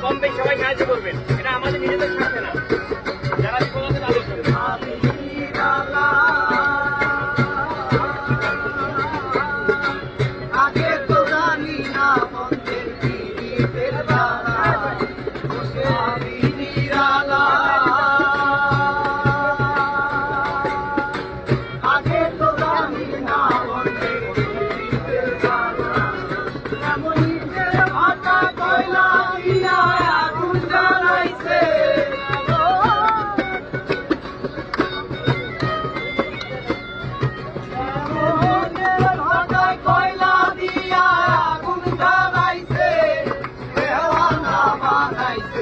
কম বেশি সবাই সাহায্য করবেন, এটা আমাদের নিজেদের স্বার্থে না, যারা বিপদ আছে তাদের জন্য। আগে তো জানি না বন্ধের পিড়িতের জ্বালা, বসে আমি নিরালা। আগে তো জানি না বন্ধের পিড়িতের জ্বালা, এমন ইটের ভাটা কয়লা দিয়া আগুন জ্বালাইছে। কয়লা দিয়া আগুন জ্বালাইছে, দেওয়ানা বানাইছে।